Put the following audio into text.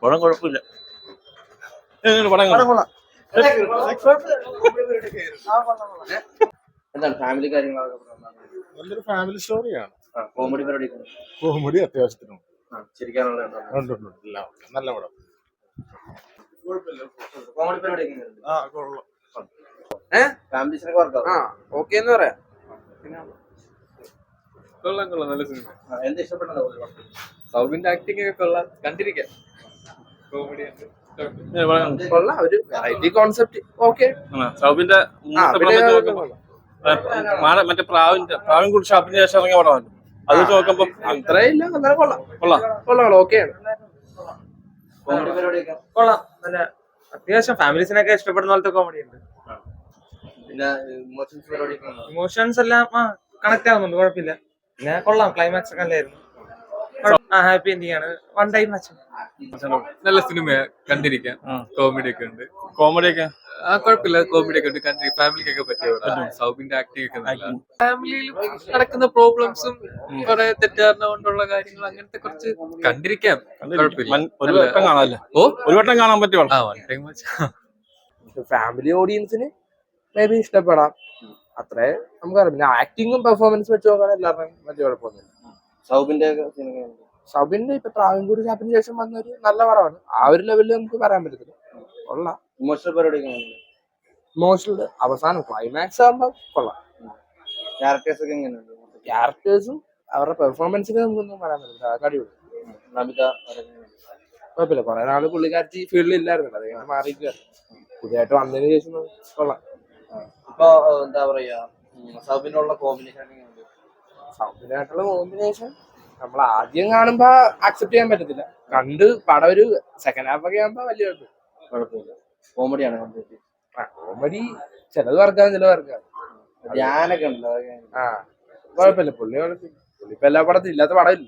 പടം കുഴപ്പമില്ല. പടം എന്താണ് ഫാമിലി കാര്യങ്ങളൊക്കെ? നല്ലൊരു ഫാമിലി സ്റ്റോറിയാണ്. കോമഡി പരിപാടി കോമഡി അത്യാവശ്യത്തിനുണ്ട്. ചിരിക്കാനുള്ള നല്ല പടം. കോമഡി പരിപാടി ഫാമിലീസിനൊക്കെ വർക്കാവും. ഓക്കെ എന്ന് പറയാം. കൊള്ളാം നല്ല സിനിമ. എന്താ ഇഷ്ടപ്പെട്ടത്? സൗബിന്റെ ആക്ടിംഗ് ഒക്കെ കൊള്ളാം, കണ്ടിരിക്കാം. കോമഡി കൊള്ളാം, ഒരു വെറൈറ്റി കോൺസെപ്റ്റ്. ഓക്കെ. സൗബിന്റെ മറ്റേ പ്രാവിൻ കൂടി ഷാപ്പിന് ശേഷം ഇറങ്ങിയ പടമാണ്. അത് വെച്ച് നോക്കുമ്പോ അത്രയില്ല, അങ്ങനെ കൊള്ളാം. ഓക്കെയാണ്. കോമഡി പരിപാടിയൊക്കെ കൊള്ളാം. നല്ല അത്യാവശ്യം ഫാമിലീസിനൊക്കെ ഇഷ്ടപ്പെടുന്ന പോലത്തെ കോമഡി ഉണ്ട്. പിന്നെ ഇമോഷൻസ് പരിപാടിയൊക്കെ ഇമോഷൻസ് എല്ലാം കണക്ട് ആവുന്നുണ്ട്, കുഴപ്പമില്ല. പിന്നെ കൊള്ളാം, ക്ലൈമാക്സ് ഒക്കെ നല്ലായിരുന്നു. ഹാപ്പി എൻഡിങ് ആണ്. One time watch. നല്ല സിനിമയാ, കണ്ടിരിക്കാം. കോമഡി ഒക്കെ ഉണ്ട്. കോമഡിയൊക്കെ കുഴപ്പമില്ല, കോമഡി ഒക്കെ ഉണ്ട്. ഫാമിലിക്കൊക്കെ പറ്റിയ സൗബിന്റെ ആക്ടിംഗ് ഒക്കെ നല്ല. ഫാമിലിയിൽ നടക്കുന്ന പ്രോബ്ലംസും കുറെ തെറ്റാറിന കൊണ്ടുള്ള കാര്യങ്ങൾ, അങ്ങനത്തെ കുറച്ച് കണ്ടിരിക്കാം. കുഴപ്പമില്ല. ഒരു വട്ടം കാണാല്ലേ? ഒരു വട്ടം കാണാൻ പറ്റുമോ? One time watch. ഫാമിലി ഓഡിയൻസിന് മേ ബി ഇഷ്ടപ്പെടാം, അത്രേ നമുക്കറിയാം. പിന്നെ ആക്ടിങ്ങും പെർഫോമൻസും വെച്ച് നോക്കാൻ എല്ലാവരുടെയും വലിയ കുഴപ്പമൊന്നുമില്ല. സൗബിന്റെ ഇപ്പൊ പ്രാവൻകൂർ ഷാപ്പിന് ശേഷം വന്നൊരു നല്ല പടമാണ്. ആ ഒരു ലെവലിൽ നമുക്ക് പറയാൻ പറ്റത്തില്ല. കൊള്ളാം. ഇമോഷണൽ പരിപാടി ഇമോഷണൽ അവസാനം ക്ലൈമാക്സ് ആകുമ്പോ കൊള്ളാം. ക്യാരക്ടേഴ്സ് ഒക്കെ എങ്ങനെയുണ്ട്? ക്യാരക്ടേഴ്സും അവരുടെ പെർഫോമൻസിന് നമുക്കൊന്നും പറയാൻ പറ്റില്ല. അടിപൊളി. കുഴപ്പമില്ല. കുറെ നാള് പുള്ളിക്കാരത്തി ഫീൽഡിൽ ഇല്ലായിരുന്നല്ലോ, അതങ്ങനെ മാറിയിരിക്കുകയാണ്. പുതിയതായിട്ട് വന്നതിന് ശേഷം കൊള്ളാം. ഇപ്പൊ എന്താ പറയാ, സൗബിനുള്ള സൗബിനായിട്ടുള്ള കോമ്പിനേഷൻ നമ്മൾ ആദ്യം കാണുമ്പോ അക്സെപ്റ്റ് ചെയ്യാൻ പറ്റത്തില്ല. കണ്ട് പടം ഒരു സെക്കൻഡ് ഹാഫ് ഒക്കെ ആകുമ്പോ വലിയ കുഴപ്പമില്ല. കോമഡിയാണ്. കോമഡി ചിലത് വർക്കാവും, ചിലത് വർക്കാവും. ധ്യാനൊക്കെ ഉണ്ട്. കുഴപ്പമില്ല. പുള്ളി ഇപ്പൊ എല്ലാ പടത്തിലും ഇല്ലാത്ത പടമില്ല.